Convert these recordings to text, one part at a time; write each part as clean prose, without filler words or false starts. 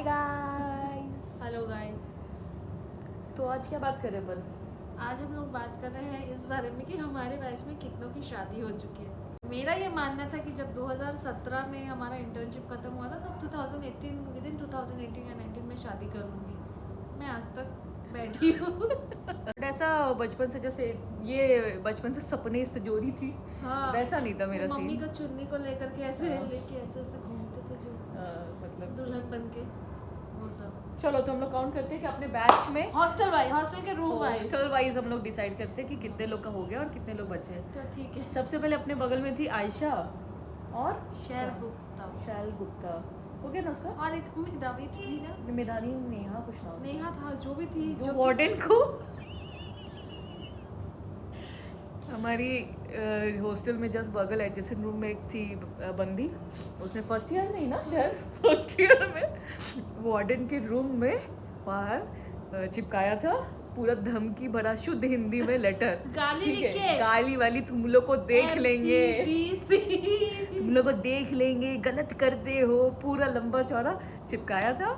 Guys. Hello guys. तो आज क्या बात कर रहे हैं अपन? आज हम लोग बात कर रहे हैं इस बारे में कि हमारे बैच में कितनों की शादी हो चुकी है। मेरा ये मानना था कि जब 2017 में हमारा इंटर्नशिप खत्म हुआ था तब 2018 विद इन 2018 या 19 में शादी कर लूँगी। मैं आज तक बैठी हूँ। ऐसा बचपन से जैसे ये बचपन से सपने सजोरी थी, हाँ, वैसा नहीं था मेरा मम्मी सीन। का चुन्नी को लेकर के ऐसे हाँ। लेके ऐसे ऐसे घूमते थे जो मतलब दुल्हन बन के वो सब। चलो तो हम लोग काउंट करते हैं कि अपने बैच में हॉस्टल के रूम वाइज हॉस्टल वाइज हम लोग डिसाइड करते हैं कि कितने लोग का हो गया और कितने लोग बचे हैं। तो ठीक है। सबसे पहले अपने बगल में थी आयशा और शैल गुप्ता शैल गुप्ता, हो गया ना उसका? और एक मिगदावी थी ना, मेदानी नेहा कुछ नाम था। नेहा था, जो भी थी, जो वार्डन को हमारी हॉस्टल में जस्ट बगल एडजेसेंट रूम में एक थी बंदी, उसने फर्स्ट ईयर में ही ना शायद फर्स्ट ईयर में वार्डन के रूम में बाहर चिपकाया था पूरा धमकी भरा शुद्ध हिंदी में लेटर। गाली ठीक है, लिख के, गाली वाली तुम लोग को देख लेंगे, FCBC तुम लोग को देख लेंगे, गलत करते हो, पूरा लंबा चौड़ा चिपकाया था।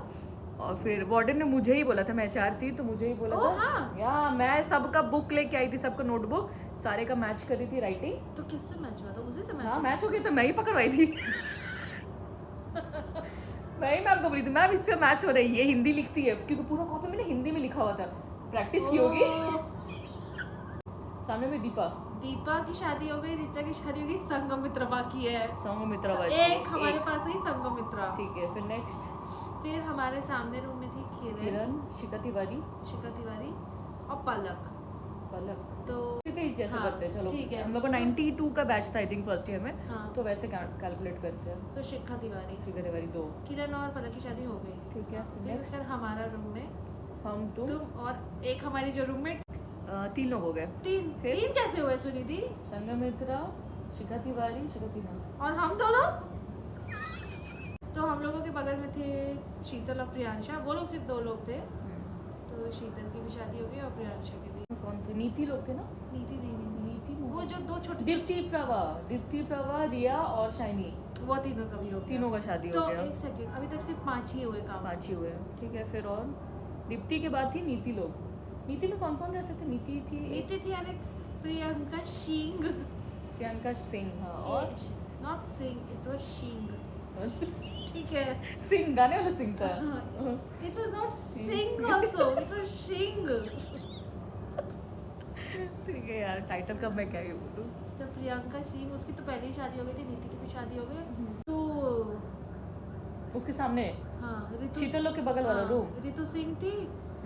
और फिर वार्डन ने मुझे ही बोला था, मैं HR थी तो मुझे ही बोला था। हाँ। या मैं सबका बुक लेके आई थी, सबका नोटबुक सारे का मैच कर रही थी राइटिंग। तो किससे मैच हुआ था? उसी से मैच हाँ हुआ? मैच हो गया तो मैं ही पकड़वाई थी। मैं ही मैम को बोली थी, मैम इससे मैच हो रही है, हिंदी लिखती है, क्योंकि पूरा कॉपी में ना हिंदी में लिखा हुआ था, प्रैक्टिस की होगी। सामने में दीपा की शादी हो गई, रिचा की शादी हो गई, संगमित्रा बाकी है। संगमित्रा एक हमारे पास ही संगमित्रा। ठीक है, फिर नेक्स्ट। फिर हमारे सामने रूम में थी किरण, शिखा तिवारी और पलक। तो जैसे हाँ, करते हैं, चलो ठीक है। हम लोग को 92 का बैच था आई थिंक फर्स्ट ईयर में। हाँ। तो वैसे कैलकुलेट करते हैं। तो शिखा तिवारी 2, किरण और पलक की शादी हो गई। ठीक है। फिर उसके बाद हमारा रूम में हम तुम और एक हमारी जो रूममेट, 3 लोग हो गए। तीन कैसे हुए सुनिधि? संगमित्रा, शिखा तिवारी, शिखा सिन्हा और हम दोनों। तो हम लोगों के बगल में थे शीतल और प्रियांशा, वो लोग सिर्फ 2 लोग थे। तो शीतल की भी शादी हो गई और प्रियांशा की भी। कौन थे? नीति लोग थे ना? नीति नहीं, वो जो 2 छोटे दीप्ति प्रभा, रिया और शाइनी, वो तीनों का भी हो गया। तीनों का शादी तो हो गया। एक सेकंड, अभी तक सिर्फ 5 ही हुए काम। 5 ही हुए, ठीक है। फिर और दीप्ति के बाद थी नीति लोग। नीति में कौन कौन रहते थे? नीति थी यानी प्रियंका सिंह, प्रियंका सिंह, हाँ, और not Singh, it was Singh. ठीक है, सिंह गाने वाला सिंह था। It was not Singh also, it was Singh. ठीक है यार, टाइटल का मैं क्या ही बोलूं। तो प्रियंका सिंह, उसकी तो पहले ही शादी हो गई थी, नीति की भी शादी हो गई। तो उसके सामने हाँ, शीतल लोग के बगल वाला रूम, रितु सिंह थी,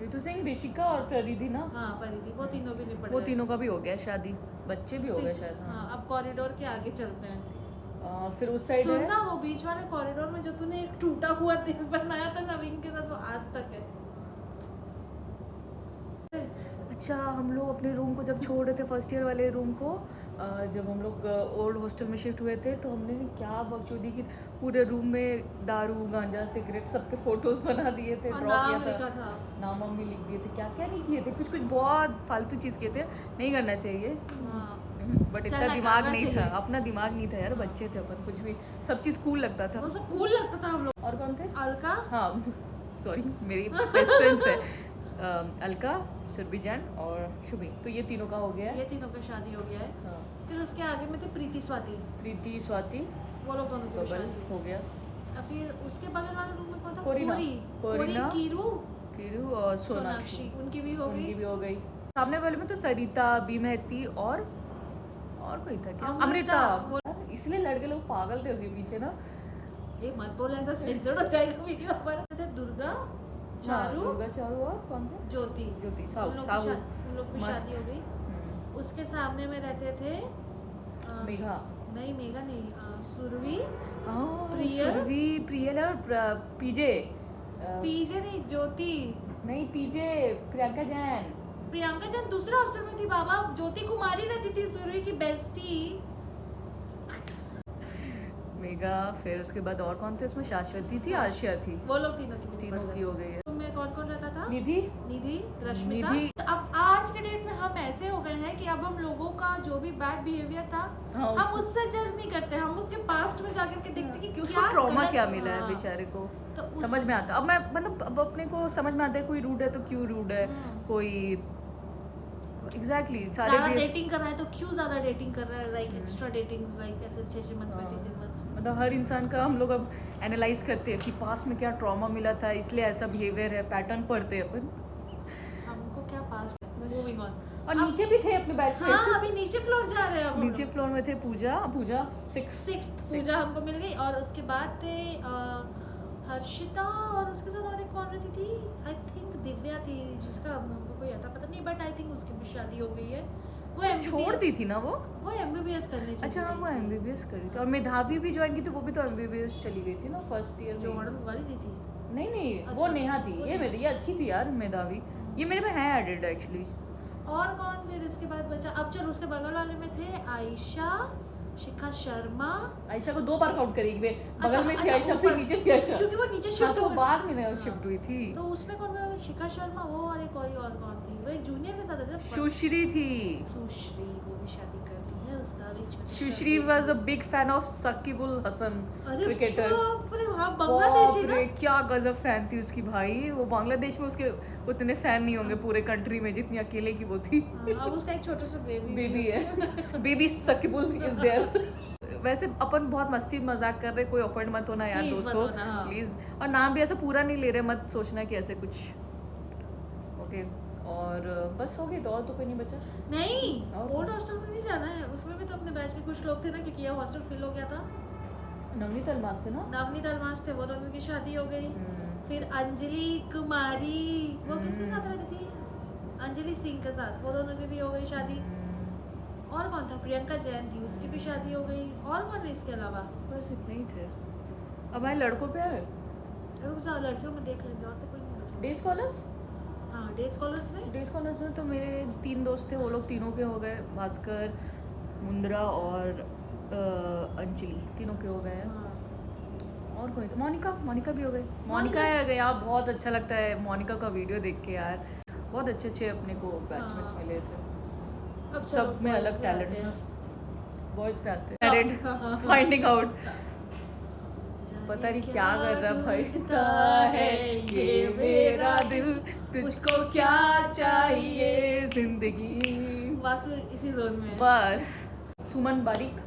रितु सिंह, ऋषिका और परिधि ना। हाँ परिधि, वो तीनों भी निपट गए। वो तीनों का भी हो गया शादी, बच्चे भी हो गए शायद। हाँ, अब कॉरिडोर के आगे चलते हैं। फिर उस साइड है सुनना, वो बीच वाले कॉरिडोर में जो तूने एक टूटा हुआ दिल बनाया था नवीन के साथ, वो आज तक है। अच्छा, हम लोग अपने रूम को जब छोड़ रहे थे, फर्स्ट ईयर वाले रूम को, जब हम लोग ओल्ड हॉस्टल में शिफ्ट हुए थे, तो हमने क्या बकचोदी की, पूरे रूम में दारू, गांजा, सिगरेट, सबके फोटोज बना दिए थे, ड्रॉ किया था, नाम भी लिख दिए थे, क्या क्या नहीं किए थे, कुछ बहुत फालतू चीज़ किए थे। नहीं करना चाहिए, बट इतना दिमाग नहीं था, अपना दिमाग नहीं था यार, बच्चे थे अपन, कुछ भी सब चीज़ कूल लगता था। वो सब कूल लगता था हम लोग। और कौन थे? अलका, हाँ सॉरी, मेरी बेस्ट फ्रेंड्स है अलका, सुरभि जैन और शुभी। तो ये तीनों का हो गया है, ये तीनों का शादी हो गया है। हाँ। फिर उसके आगे में थे प्रीति स्वाति, वो लोग दोनों की शादी हो गया। फिर उसके बगल वाले रूम में कौन था? कोरिना, कीरू और सोनाक्षी, उनकी भी हो गई। सामने वाले में तो सरिता, बी मेहती और कोई था क्या? अमृता। इसलिए लड़के लोग पागल थे उसके पीछे ना। ये मत बोल, ऐसा सेंसर हो जाएगा वीडियो हमारा। थे दुर्गा, चारू और कौन थे? ज्योति, साहू, उन लोग की शादी हो गई। उसके सामने में रहते थे मेघा नहीं, सुरभि, प्रियल और पीजे नहीं, ज्योति नहीं, पीजे प्रियंका जैन दूसरे हॉस्टल में थी बाबा। ज्योति कुमारी रहती थी, सुरभि की बेस्टी। मेगा, फिर उसके बाद और कौन थे उसमें? शाश्वती थी, आशिया थी, वो लोग तीनों की हो गई है। में कौन रहता था? निधि, रश्मिता। तो अब आज आज के डेट में हम ऐसे हो गए हैं कि अब हम लोगों का जो भी बैड बिहेवियर था हाँ, हम उससे जज नहीं करते, हम उसके पास्ट में जाकर के देखते कि उसको क्या ट्रॉमा गलत- क्या मिला है हाँ, बेचारे को, तो उस- समझ में आता। अब मैं मतलब अब अपने को समझ में आता है कोई रूड है तो क्यों रूड है, हाँ। कोई एग्जैक्टली सारे ज्यादा भी डेटिंग कर रहा है तो क्यों ज्यादा डेटिंग कर रहा है, लाइक एक्स्ट्रा डेटिंग्स, लाइक ऐसे 6 मंथ में 3 मंथ्स में। मतलब हर इंसान का हम लोग अब एनालाइज करते हैं कि पास्ट में क्या ट्रॉमा मिला था इसलिए ऐसा बिहेवियर है, पैटर्न पढ़ते हैं अपन। हमको क्या पास्ट, मूविंग ऑन। और नीचे भी थे अपने बैच में, हाँ अभी नीचे फ्लोर जा रहे हैं अब हम नीचे फ्लोर में थे पूजा 6th पूजा हमको मिल गई, और उसके बाद थे हर्षिता, और उसके साथ और एक कौन रहती थी, आई थिंक दिव्या थी, जिसका हमको कोई आता पता नहीं, बट आई थिंक उसकी भी शादी हो गई है। वो छोड़ दी थी ना वो। MBBS करने चली अच्छा हाँ, वो गई थी। MBBS करी थी, और मेधावी भी ज्वाइन की थी, वो भी तो MBBS चली गई थी ना फर्स्ट ईयर जो में। मैडम वाली दी थी। नहीं नहीं वो अच्छा, नेहा थी, वो ये मेरी ये अच्छी थी यार मेधावी, ये मेरे में है एडेड एक्चुअली। और कौन फिर इसके बाद बचा, अब चलो उसके बगल वाले में थे आयशा, शिखा शर्मा। आयशा को 2 बार काउंट करेगी वे, अच्छा, बगल में थी अच्छा, आयशा, फिर ऊपर। नीचे भी आयशा, क्योंकि वो नीचे हाँ शिफ्ट तो हो वो गई। बाद में हाँ। शिफ्ट हुई थी। तो उसमें कौन था, शिखा शर्मा वो, और एक कोई और कौन थी, वो एक जूनियर के साथ थे। सुश्री थी। सुश्री, वो भी शादी कर ली है, उसका भी छोटा सा सुश्री बेबी वाज अ है। Big fan of Shakibul Hasan, अरे क्रिकेटर। बाप रे, हाँ बांग्लादेशी ना। क्या गजब फैन थी उसकी भाई, वो बांग्लादेश में उसके उतने फैन नहीं होंगे पूरे कंट्री में जितनी अकेले की वो थी। हाँ, अब उसका एक छोटा सा बेबी है, बेबी सकीबुल इज देयर। वैसे अपन बहुत मस्ती मजाक कर रहे, कोई ऑफेंड मत होना यार Please मत दोस्तों, होना, हाँ। प्लीज। और नाम भी ऐसा पूरा नहीं ले रहे, मत सोचना कि ऐसे कुछ। ओके, और बस हो गई तो, और तो कोई नहीं बचा। नहीं, और ओल्ड हॉस्टल में नहीं जाना है, उसमें भी तो अपने बैच के कुछ लोग थे ना, क्योंकि ये हॉस्टल फिल हो गया था। नवनीत अलमास थे ना। नवनीत अलमास थे, वो दोनों की शादी हो गई। फिर अंजलि कुमारी, वो किसके साथ रहती थी, अंजलि सिंह के साथ, वो दोनों की भी हो गई शादी। और कौन था, प्रियंका जैन थी, उसकी भी शादी हो गई। और कौन है इसके अलावा, बस इतने ही थे। अब हमारे लड़कों पे आए रुक जाओ लड़कियों में देख लेंगे, और तो कोई नहीं बचा। Day scholars. हाँ डे स्कॉलर्स में डे स्कॉलर्स में तो मेरे 3 दोस्त थे, वो लोग तीनों के हो गए, भास्कर, मुंद्रा और अंजलि, तीनों के हो गए हैं। हाँ। और कोई तो मोनिका भी हो गई। मोनिका है यार, बहुत अच्छा लगता है मोनिका का वीडियो देख के यार, बहुत अच्छे अच्छे अपने को बैचमेट्स हाँ। मिले थे। अब सब में boys अलग पे टैलेंट आते था। हैं। बॉयज पे आते हाँ, हैं, हाँ, हाँ। फाइंडिंग आउट, जाने पता नहीं क्या कर रहा भाई ढूंढता है ये मेरा दिल, तुझको क्या चाहिए जिंदगी। वासु इसी जोन में है। बस सुमन बारिक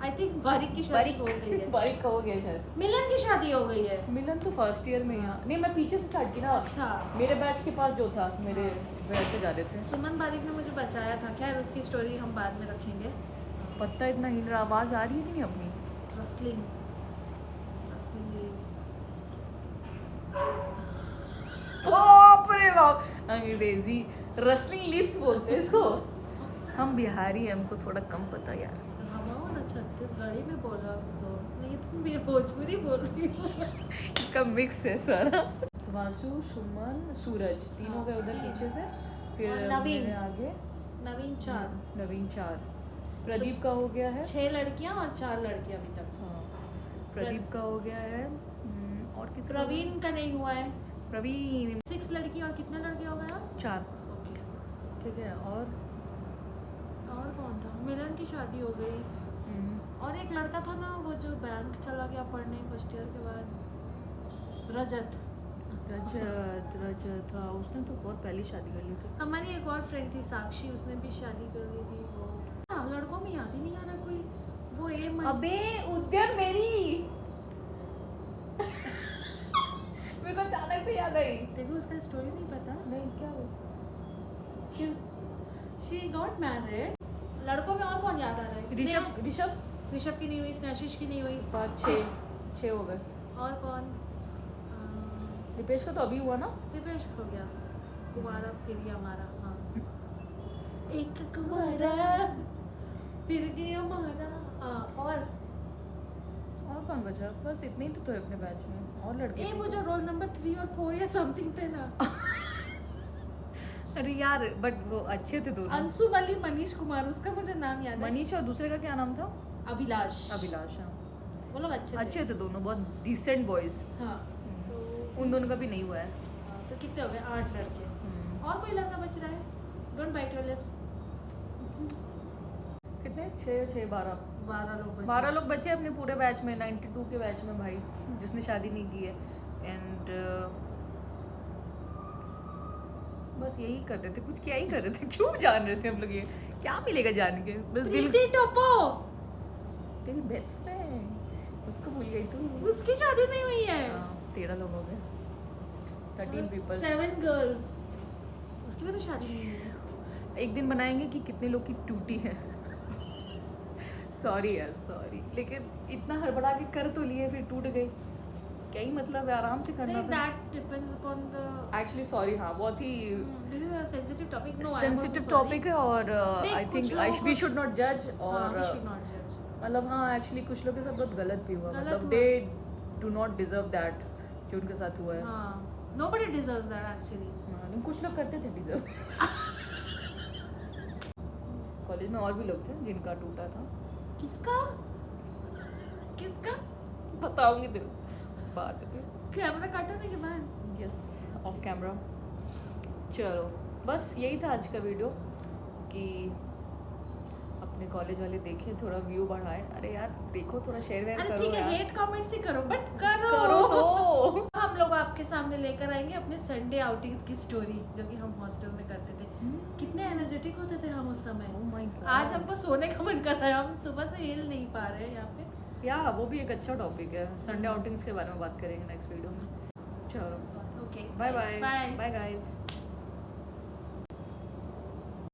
आई थिंक बारिक की शादी हो गई है। बारिक का हो गया शायद। मिलन की शादी हो गई है। मिलन तो फर्स्ट ईयर में यहाँ नहीं, मैं पीछे से स्टार्ट की ना। अच्छा। मेरे बैच के पास जो था, मेरे वैसे जा रहे थे। सुमन बारिक ने मुझे बचाया था, खैर उसकी स्टोरी हम बाद में रखेंगे। पत्ता इतना हिल रहा, आवाज आ रही है कि नहीं अपनी? Rustling leaves. बाप रे बाप, अंग्रेजी रसलिंग लीव्स बोलते हैं इसको। हम बिहारी हैं, हमको थोड़ा कम पता यार। हम ना छत्तीसगढ़ी में बोला तो नहीं, तुम भी भोजपुरी बोल रही हो। इसका मिक्स है सारा। वासु, सुमन, सूरज तीनों गए उधर तीन। पीछे से, फिर और नवीन। मेरे आगे नवीन 4, नवीन 4, प्रदीप का हो गया है 6 लड़कियां और 4 लड़के अभी तक। हाँ, प्रदीप का हो गया है। और किसी का? प्रवीण का नहीं हुआ है। प्रवीण 6 लड़की और कितने लड़के हो गए आप? 4, ओके। ठीक है। और कौन था, मिलन की शादी हो गई। और एक लड़का था ना वो जो बैंक चला गया पढ़ने फर्स्ट ईयर के बाद, रजत। रजत हाँ, उसने तो बहुत पहले शादी कर ली थी। हमारी एक और फ्रेंड थी साक्षी, उसने भी शादी कर ली थी। वो हाँ, लड़कों में याद ही नहीं आ रहा कोई। वो अबे उद्यान मेरी मेरे को अचानक से याद आई। देखो उसका स्टोरी नहीं पता। नहीं क्या हो, शी गॉट मैरिड। लड़कों में और कौन याद आ रहा है? ऋषभ की नहीं हुई, स्नेशिश की नहीं हुई। 6 हो गए। और कौन? दीपेश का तो अभी हुआ ना। दिपेश हो गया, कुमारा फिर गया हमारा। हाँ, एक कुमारा फिर गया हमारा। हाँ, और कौन बचा? बस इतने ही तो थे अपने बैच में, और लड़के ए थे वो तो। जो रोल नंबर 3 और 4 या समथिंग थे ना। अरे यार बट वो अच्छे थे दोनों। अंशु मल्ली, मनीष कुमार, उसका मुझे नाम याद है। मनीष और दूसरे का क्या नाम था? अभिलाष। हाँ। वो लोग अच्छे अच्छे थे दोनों, बहुत डिसेंट बॉयज। हाँ, तो उन दोनों का भी नहीं हुआ है। हाँ, तो कितने हो गए? 8 लड़के। और कोई लड़का बच रहा है? Don't bite your lips. कितने 12 12 लोग बचे अपने पूरे बैच में, 92 के बैच में भाई, जिसने शादी नहीं की है। एंड बस यही कर रहे थे, कुछ क्या ही कर रहे थे, क्यों जान रहे थे हम लोग, ये क्या मिलेगा जान के, बस दिल। प्रीति टोपो तेरी बेस्ट फ्रेंड, उसको भूल गई तू। उसकी शादी नहीं हुई है। 13 लोग हो गए, 13 पीपल, 7 गर्ल्स, उसकी भी तो शादी नहीं हुई है। एक दिन बनाएंगे कि कितने लोग की टूटी है। सॉरी यार सॉरी, लेकिन इतना हड़बड़ा के कर तो लिए फिर टूट गई, क्या ही मतलब है, आराम से करना था। That depends upon the actually sorry, हाँ बहुत ही this is a sensitive topic. No, sensitive topic है, और I think we should not जज, और वी शुड नॉट जज। मतलब हाँ एक्चुअली कुछ लोग के साथ बहुत गलत भी हुआ, गलत मतलब हुआ। They do not deserve that जो उनके साथ हुआ है। हाँ, nobody deserves that actually। हाँ, नहीं कुछ लोग करते थे डिजर्व। कॉलेज में और भी लोग थे जिनका टूटा था। किसका किसका बताऊंगी तेरे बात पे, कैमरा काटने के बाद। Yes of camera. चलो बस यही था आज का वीडियो, कि अपने कॉलेज वाले देखें, थोड़ा व्यू बढ़ाए। अरे यार देखो, थोड़ा शेयर वेयर अरे करो ठीक है, यार। हेट कमेंट्स ही करो, बट करो करो तो। हम लोग आपके सामने लेकर आएंगे अपने संडे आउटिंग्स की स्टोरी, जो कि हम हॉस्टल में करते थे। कितने एनर्जेटिक होते थे हम उस समय। Oh my God. आज हमको सोने का मन कर रहा है, हम सुबह से हिल नहीं पा रहे हैं यहाँ पे। या वो भी एक अच्छा टॉपिक है, संडे आउटिंग्स के बारे में बात करेंगे नेक्स्ट वीडियो में। चलो okay, bye bye bye. Bye guys.